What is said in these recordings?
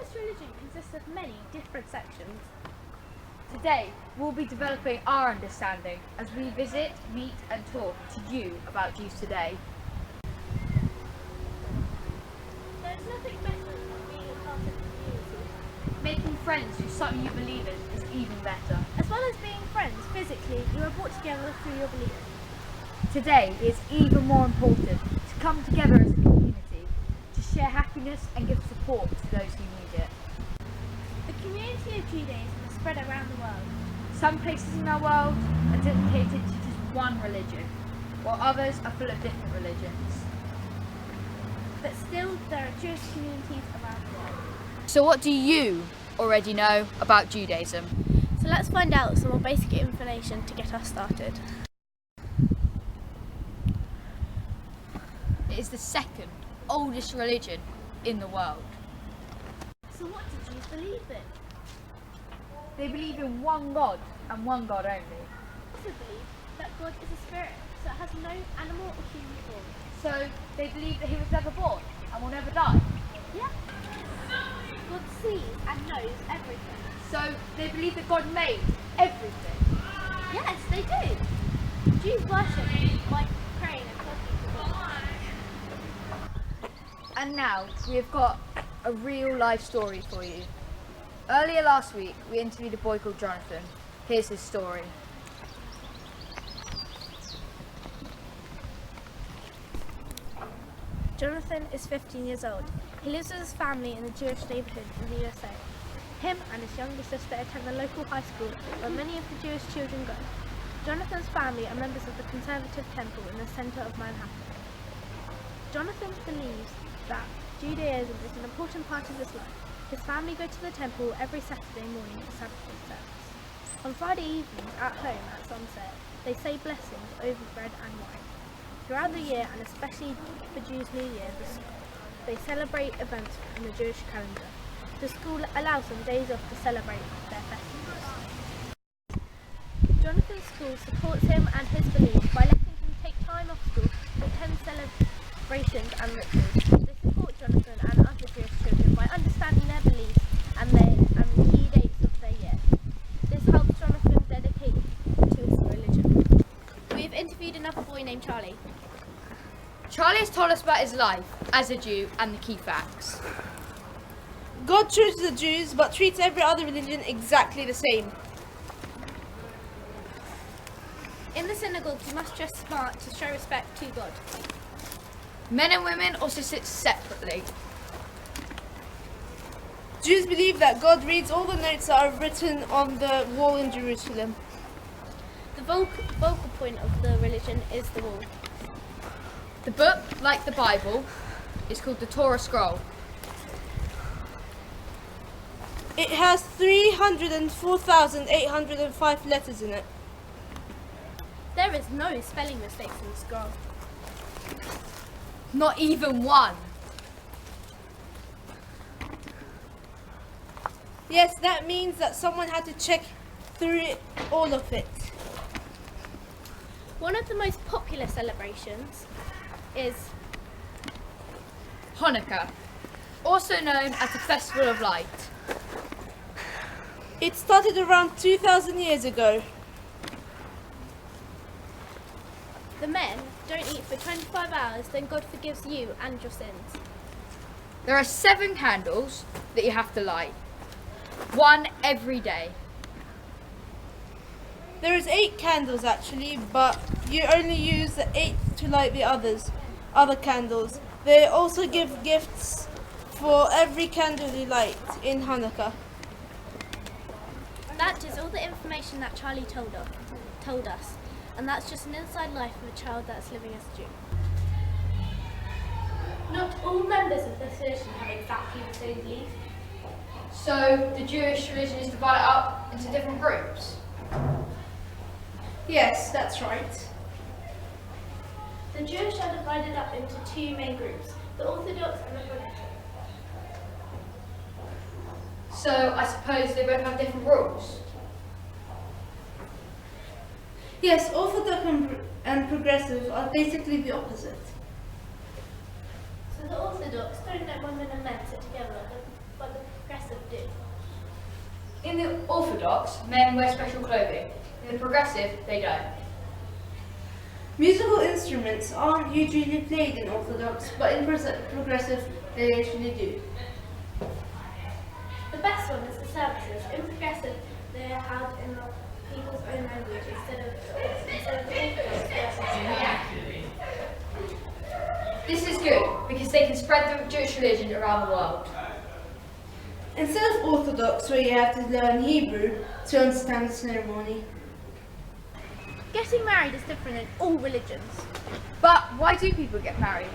This religion consists of many different sections. Today, we'll be developing our understanding as we visit, meet and talk to you about Jews today. There is nothing better than being a part of the community. Making friends who something you believe in is even better. As well as being friends physically, you are brought together through your belief. Today is even more important to come together as a community, to share happiness and give support to those who need it. The community of Judaism is spread around the world. Some places in our world are dedicated to just one religion, while others are full of different religions. But still, there are Jewish communities around the world. So what do you already know about Judaism? So let's find out some more basic information to get us started. It is the second oldest religion in the world. So what do Jews believe in? They believe in one God and one God only. They also believe that God is a spirit, so it has no animal or human form. So they believe that he was never born and will never die. Yeah. God sees and knows everything. So they believe that God made everything. Yes, they do. Jews worship by praying and talking to God. And now we have got a real life story for you. Earlier last week we interviewed a boy called Jonathan. Here's his story. Jonathan is 15 years old. He lives with his family in a Jewish neighborhood in the USA. Him and his younger sister attend the local high school where many of the Jewish children go. Jonathan's family are members of the Conservative Temple in the center of Manhattan. Jonathan believes that Judaism is an important part of his life. His family go to the temple every Saturday morning for Sabbath service. On Friday evenings at home at sunset, they say blessings over bread and wine. Throughout the year, and especially for Jews' New Year, they celebrate events in the Jewish calendar. The school allows them days off to celebrate their festivals. Jonathan's school supports him and his beliefs by letting him take time off school to attend celebrations and rituals. They support Jonathan and other Jewish children by understanding their beliefs and the key dates of their year. This helps Jonathan dedicate to his religion. We've interviewed another boy named Charlie. Charlie has told us about his life as a Jew and the key facts. God chooses the Jews but treats every other religion exactly the same. In the synagogue, you must dress smart to show respect to God. Men and women also sit separately. Jews believe that God reads all the notes that are written on the wall in Jerusalem. The focal point of the religion is the wall. The book, like the Bible, is called the Torah Scroll. It has 304,805 letters in it. There is no spelling mistakes in the scroll. Not even one. Yes, that means that someone had to check through all of it. One of the most popular celebrations is Hanukkah, also known as the Festival of Light. It started around 2,000 years ago. the men don't eat for 25 hours, then God forgives you and your sins. There are 7 candles that you have to light. 1 every day. There is 8 candles actually, but you only use the 8th to light the other candles. They also give gifts for every candle you light in Hanukkah. That is all the information that Charlie told us, and that's just an inside life of a child that's living as a Jew. Not all members of this religion have exactly the same belief. So the Jewish religion is divided up into different groups? Yes, that's right. The Jewish are divided up into 2 main groups, the Orthodox and the Progressive. So I suppose they both have different rules? Yes, Orthodox and Progressive are basically the opposite. So the Orthodox don't let women and men sit together, but the Progressive In the Orthodox, men wear special clothing. In the Progressive, they don't. Musical instruments aren't usually played in Orthodox, but in Progressive they actually do. The best one is the services. In Progressive, they are held in the people's own language instead of the Orthodox versions. This is good because they can spread the Jewish religion around the world. Instead of Orthodox, where you have to learn Hebrew to understand the ceremony. Getting married is different in all religions. But why do people get married?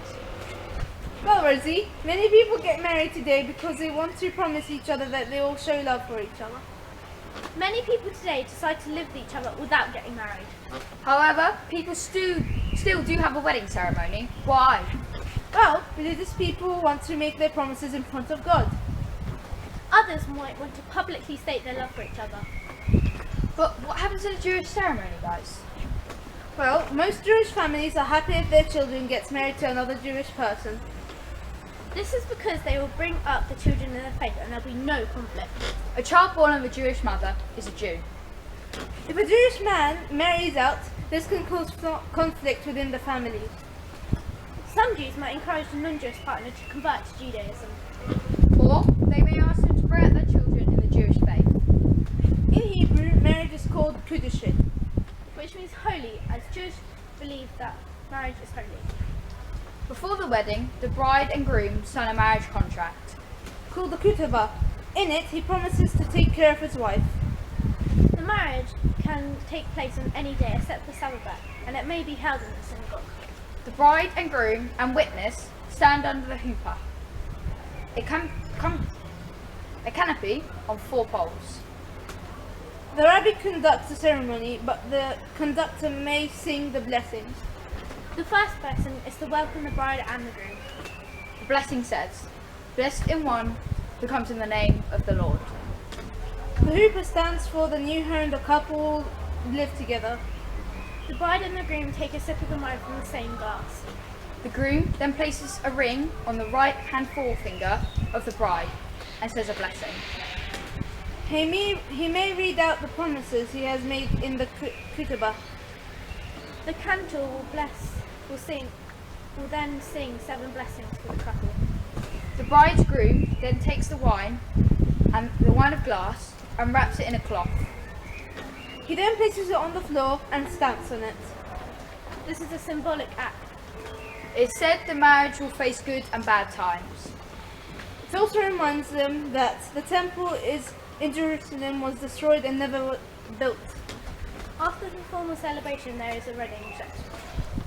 Well, Rosie, many people get married today because they want to promise each other that they will show love for each other. Many people today decide to live with each other without getting married. However, people still do have a wedding ceremony. Why? Well, religious people want to make their promises in front of God. Others might want to publicly state their love for each other. But what happens in a Jewish ceremony, guys? Well, most Jewish families are happy if their children gets married to another Jewish person. This is because they will bring up the children in their faith and there'll be no conflict. A child born of a Jewish mother is a Jew. If a Jewish man marries out, this can cause conflict within the family. Some Jews might encourage a non-Jewish partner to convert to Judaism. Or they may ask them to bring up their children in the Jewish faith. In Hebrew, marriage is called Kiddushim. Which means holy, as Jews believe that marriage is holy. Before the wedding, the bride and groom sign a marriage contract. Called the Ketubah. In it, he promises to take care of his wife. The marriage can take place on any day except the Sabbath, and it may be held in the synagogue. The bride and groom and witness stand under the huppah, a canopy on 4 poles. The rabbi conducts the ceremony, but the conductor may sing the blessings. The first blessing is to welcome the bride and the groom. The blessing says, "Blessed in one who comes in the name of the Lord." The huppah stands for the new home the couple live together. The bride and the groom take a sip of the wine from the same glass. The groom then places a ring on the right hand forefinger of the bride and says a blessing. He may read out the promises he has made in the Ketubah. The cantor will then sing 7 blessings for the couple. The bridegroom then takes the wine of glass and wraps it in a cloth. He then places it on the floor and stamps on it. This is a symbolic act. It's said the marriage will face good and bad times. It also reminds them that the temple in Jerusalem was destroyed and never built. After the formal celebration, there is a wedding reception.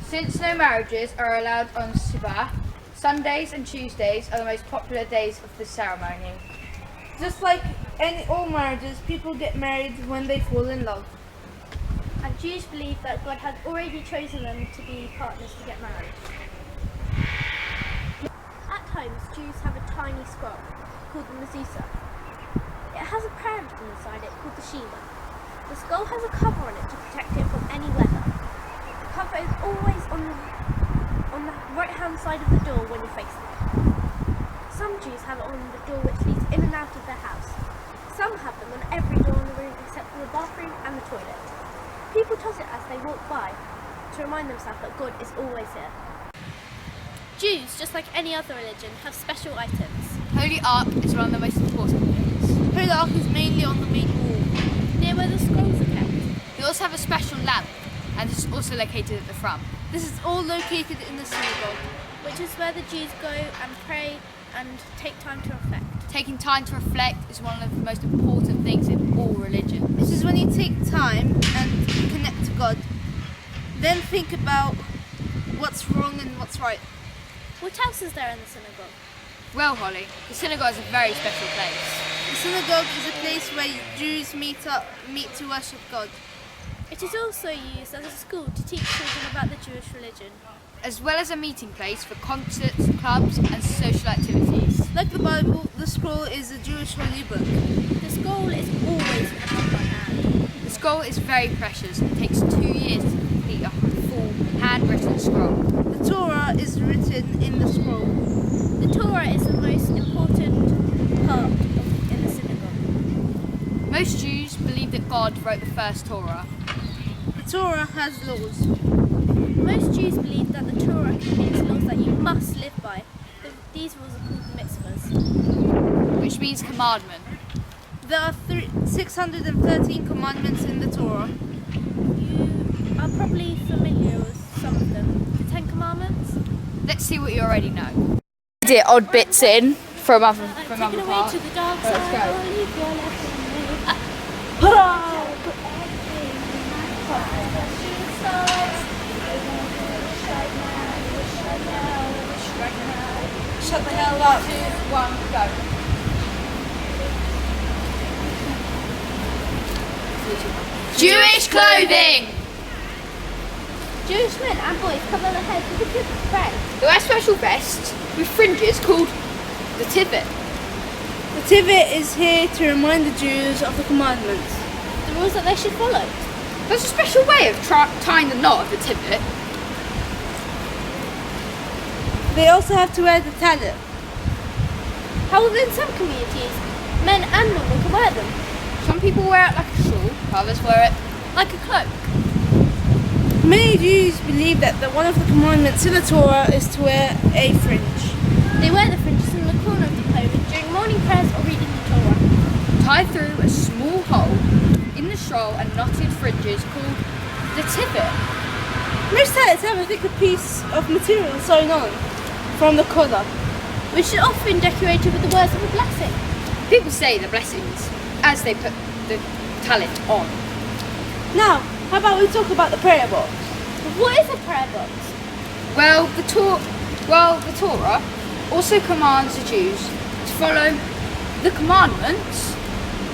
Since no marriages are allowed on Shabbat, Sundays and Tuesdays are the most popular days of the ceremony. Just like all marriages, people get married when they fall in love. And Jews believe that God had already chosen them to be partners to get married. At homes, Jews have a tiny scroll called the mezuzah. It has a prayer written inside it called the Shema. The scroll has a cover on it to protect it from any weather. The cover is always on the right-hand side of the door when you're facing it. Some Jews have it on the door which leads in and out of their house. Some have them on every door in the room except for the bathroom and the toilet. People toss it as they walk by to remind themselves that God is always here. Jews, just like any other religion, have special items. Holy Ark is one of the most important things. Holy Ark is mainly on the main wall. Near where the scrolls are kept. They also have a special lamp, and it's also located at the front. This is all located in the synagogue. Which is where the Jews go and pray and take time to reflect. Taking time to reflect is one of the most important things in all religions. This is when you take time and connect to God. Then think about what's wrong and what's right. What else is there in the synagogue? Well, Holly, the synagogue is a very special place. The synagogue is a place where Jews meet to worship God. It is also used as a school to teach children about the Jewish religion. As well as a meeting place for concerts, clubs and social activities. Like the Bible, the scroll is a Jewish holy book. The scroll is always kept by hand. The scroll is very precious. It takes 2 years to complete a full handwritten scroll. The Torah is written in the scroll. The Torah is the most important part in the synagogue. Most Jews believe that God wrote the first Torah. The Torah has laws. Most Jews believe that the Torah contains laws that you must live by. These rules are called the mitzvahs. Which means commandment. There are 613 commandments in the Torah. You are probably familiar with some of them. The Ten Commandments. Let's see what you already know. Did odd bits in from other Take it away parts. to the dark Let's side. go. I'll leave your left in me. Shut the hell up. 2, 1, go. Jewish clothing! Jewish men and boys cover their heads with a different thread. They wear special vests with fringes called the tivet. The Tivit is here to remind the Jews of the commandments. The rules that they should follow. There's a special way of tying the knot of the tivet. They also have to wear the talit. However, in some communities, men and women can wear them, Some people wear it like a shawl, others wear it like a cloak. Many Jews believe that one of the commandments in the Torah is to wear a fringe. They wear the fringes in the corner of the clothing during morning prayers or reading the Torah. tied through a small hole in the shawl and knotted fringes called the tivet. Most talits have a thicker piece of material sewn on from the collar. Which is often decorated with the words of a blessing. People say the blessings as they put the talent on. Now, how about we talk about the prayer box? What is a prayer box? Well, the Torah also commands the Jews to follow the commandments.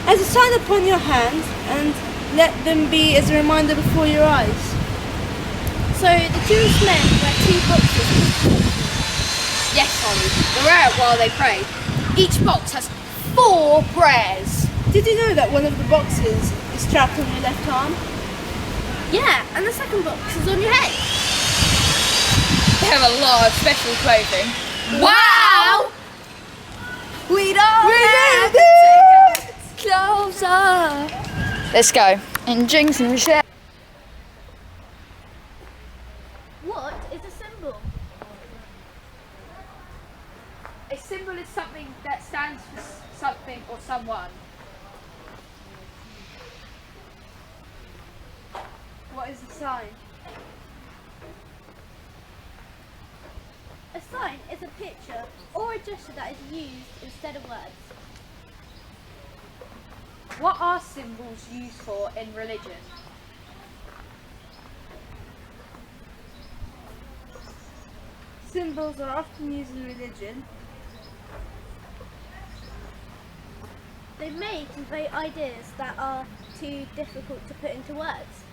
As a sign upon your hand, and let them be as a reminder before your eyes. So the Jewish men wear two boxes. Yes, Holly, they wear it while they pray. Each box has 4 prayers. Did you know that one of the boxes is strapped on your left arm? Yeah, and the second box is on your head. They have a lot of special clothing. Wow! We don't have to take our clothes off. Let's go and drink some shit. What is a symbol? A symbol is something that stands for something or someone. What is a sign? A sign is a picture or a gesture that is used instead of words. What are symbols used for in religion? Symbols are often used in religion. They may convey ideas that are too difficult to put into words.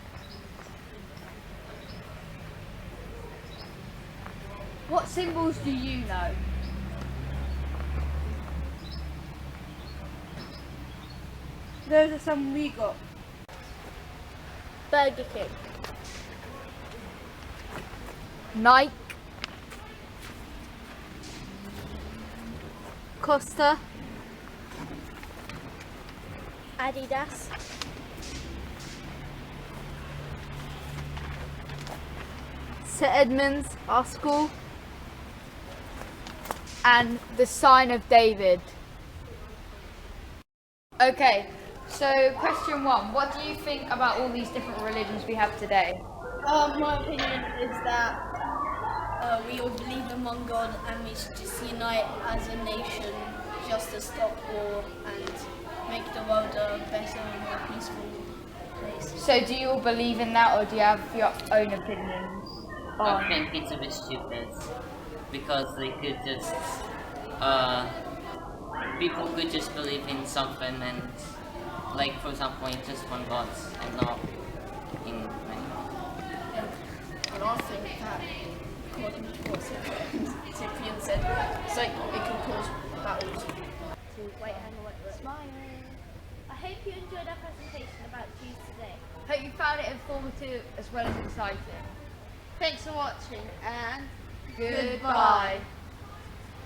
What symbols do you know? Those are some we got. Burger King. Nike, Costa, Adidas. St Edmunds, our school. and the sign of David. Okay, so question 1. What do you think about all these different religions we have today? My opinion is that we all believe in one God and we should just unite as a nation just to stop war and make the world a better and more peaceful place. So do you all believe in that, or do you have your own opinions? I think it's a bit stupid because they could just people could just believe in something and, like, for example, in just one God and not in many. And I think that, according to what Cyprian said, it's like it can cause battles. Smiling. I hope you enjoyed our presentation about Jews today. Hope you found it informative as well as exciting. Thanks for watching and Goodbye.